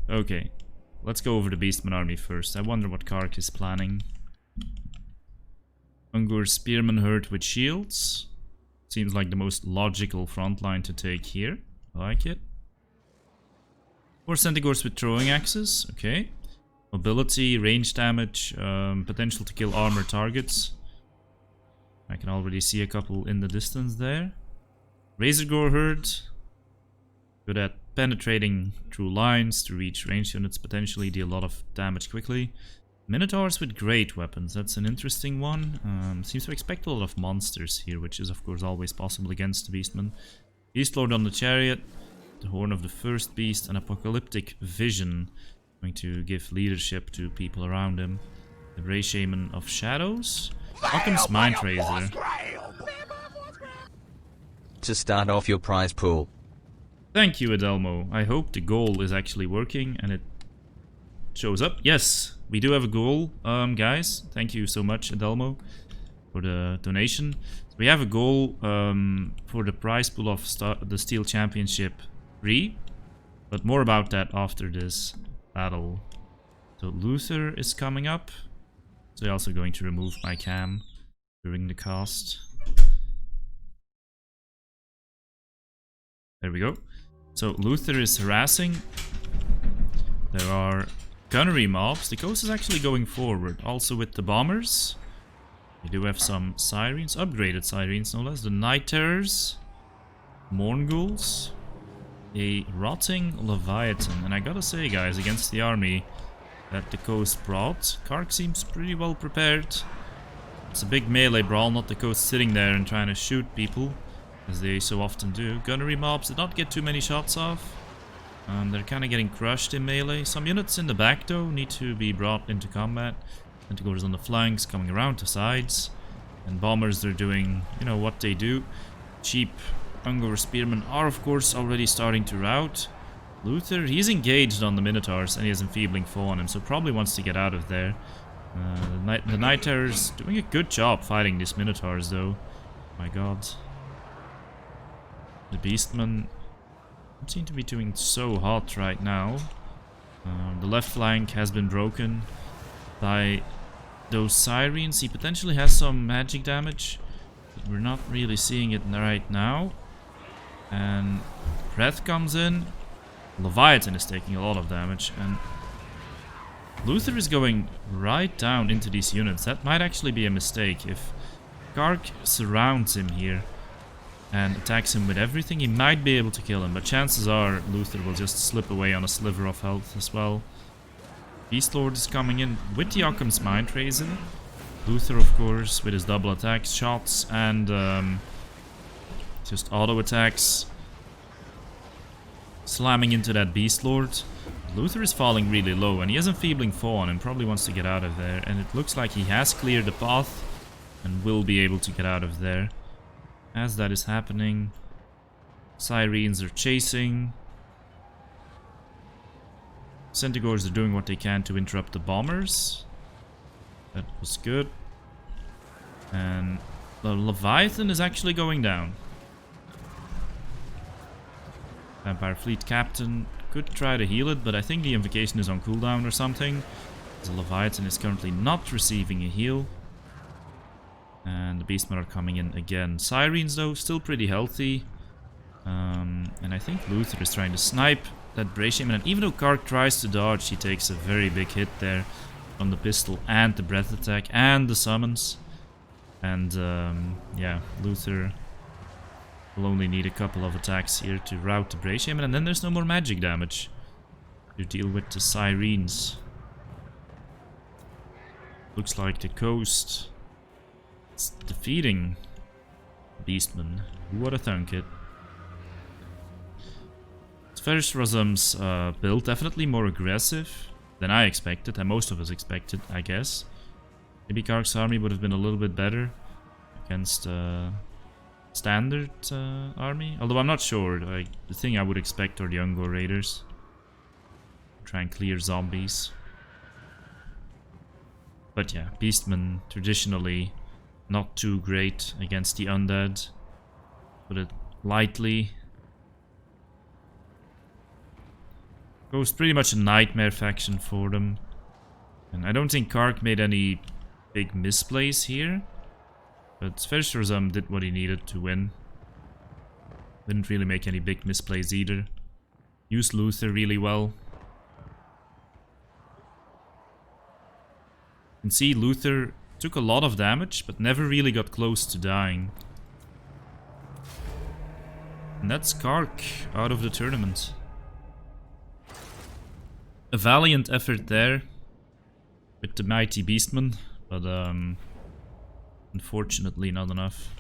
Okay, let's go over the Beastman army first. I wonder what Kark is planning. Ungur Spearman herd with shields. Seems like the most logical front line to take here. I like it. 4 Centigores with throwing axes. Okay. Mobility, range damage, potential to kill armor targets. I can already see a couple in the distance there. Razorgore herd. Good at penetrating through lines to reach range units, potentially deal a lot of damage quickly. Minotaurs with great weapons, that's an interesting one. Seems to expect a lot of monsters here, which is of course always possible against the Beastman. Beastlord on the chariot, the Horn of the First Beast, and Apocalyptic Vision. Going to give leadership to people around him. The Bray Shaman of Shadows. Occam's Mindtracer. To start off your prize pool. Thank you, Adelmo. I hope the goal is actually working and it shows up. Yes, we do have a goal, guys. Thank you so much, Adelmo, for the donation. So we have a goal for the prize pool of the Steel Championship 3, but more about that after this battle. So Luther is coming up. So I'm also going to remove my cam during the cast. There we go. So Luther is harassing. There are gunnery mobs. The coast is actually going forward. Also with the bombers. We do have some sirens. Upgraded sirens no less. The Night Terrors. Morngulls. A Rotting Leviathan. And I gotta say guys, against the army that the coast brought, Kark seems pretty well prepared. It's a big melee brawl, not the coast sitting there and trying to shoot people, as they so often do. Gunnery mobs did not get too many shots off. They're kind of getting crushed in melee. Some units in the back though need to be brought into combat. Centigores on the flanks, coming around to sides. And bombers, they're doing, you know, what they do. Cheap Ungur Spearmen are of course already starting to rout. Luther, he's engaged on the Minotaurs and he has Enfeebling Fall on him, so probably wants to get out of there. The Night Terrors doing a good job fighting these Minotaurs though. My god. The Beastmen don't seem to be doing so hot right now. The left flank has been broken by those Sirens. He potentially has some magic damage, but we're not really seeing it right now. And Breath comes in. Leviathan is taking a lot of damage, and Luther is going right down into these units. That might actually be a mistake. If Kark surrounds him here and attacks him with everything, he might be able to kill him, but chances are Luther will just slip away on a sliver of health as well. Beastlord is coming in with the Occam's Mindtracer. Luther, of course, with his double attacks, shots, and just auto attacks. Slamming into that Beastlord. Luther is falling really low and he has Enfeebling Fall on him, probably wants to get out of there, and it looks like he has cleared the path and will be able to get out of there. As that is happening, Sirens are chasing. Centigores are doing what they can to interrupt the bombers. That was good. And the Leviathan is actually going down. Vampire Fleet Captain could try to heal it, but I think the invocation is on cooldown or something. The Leviathan is currently not receiving a heal. And the Beastmen are coming in again. Sirens though, still pretty healthy. And I think Luther is trying to snipe that Bray Shaman. And even though Kark tries to dodge, he takes a very big hit there on the pistol and the breath attack and the summons. And yeah, Luther will only need a couple of attacks here to rout the Bray Shaman, and then there's no more magic damage to deal with the Sirens. Looks like the coast is defeating Beastman. Who would have thunk it? Sverchrazum's build definitely more aggressive than I expected, and most of us expected, I guess. Maybe Kark's army would have been a little bit better against standard army, although I'm not sure. Like, the thing I would expect are the Ungur Raiders. Try and clear zombies. But yeah, Beastmen traditionally not too great against the undead. Put it lightly. It was pretty much a nightmare faction for them. And I don't think Kark made any big misplays here. But Sverchrazum did what he needed to win. Didn't really make any big misplays either. Used Luther really well. You can see Luther took a lot of damage, but never really got close to dying. And that's Kark out of the tournament. A valiant effort there with the mighty beastman, but unfortunately not enough.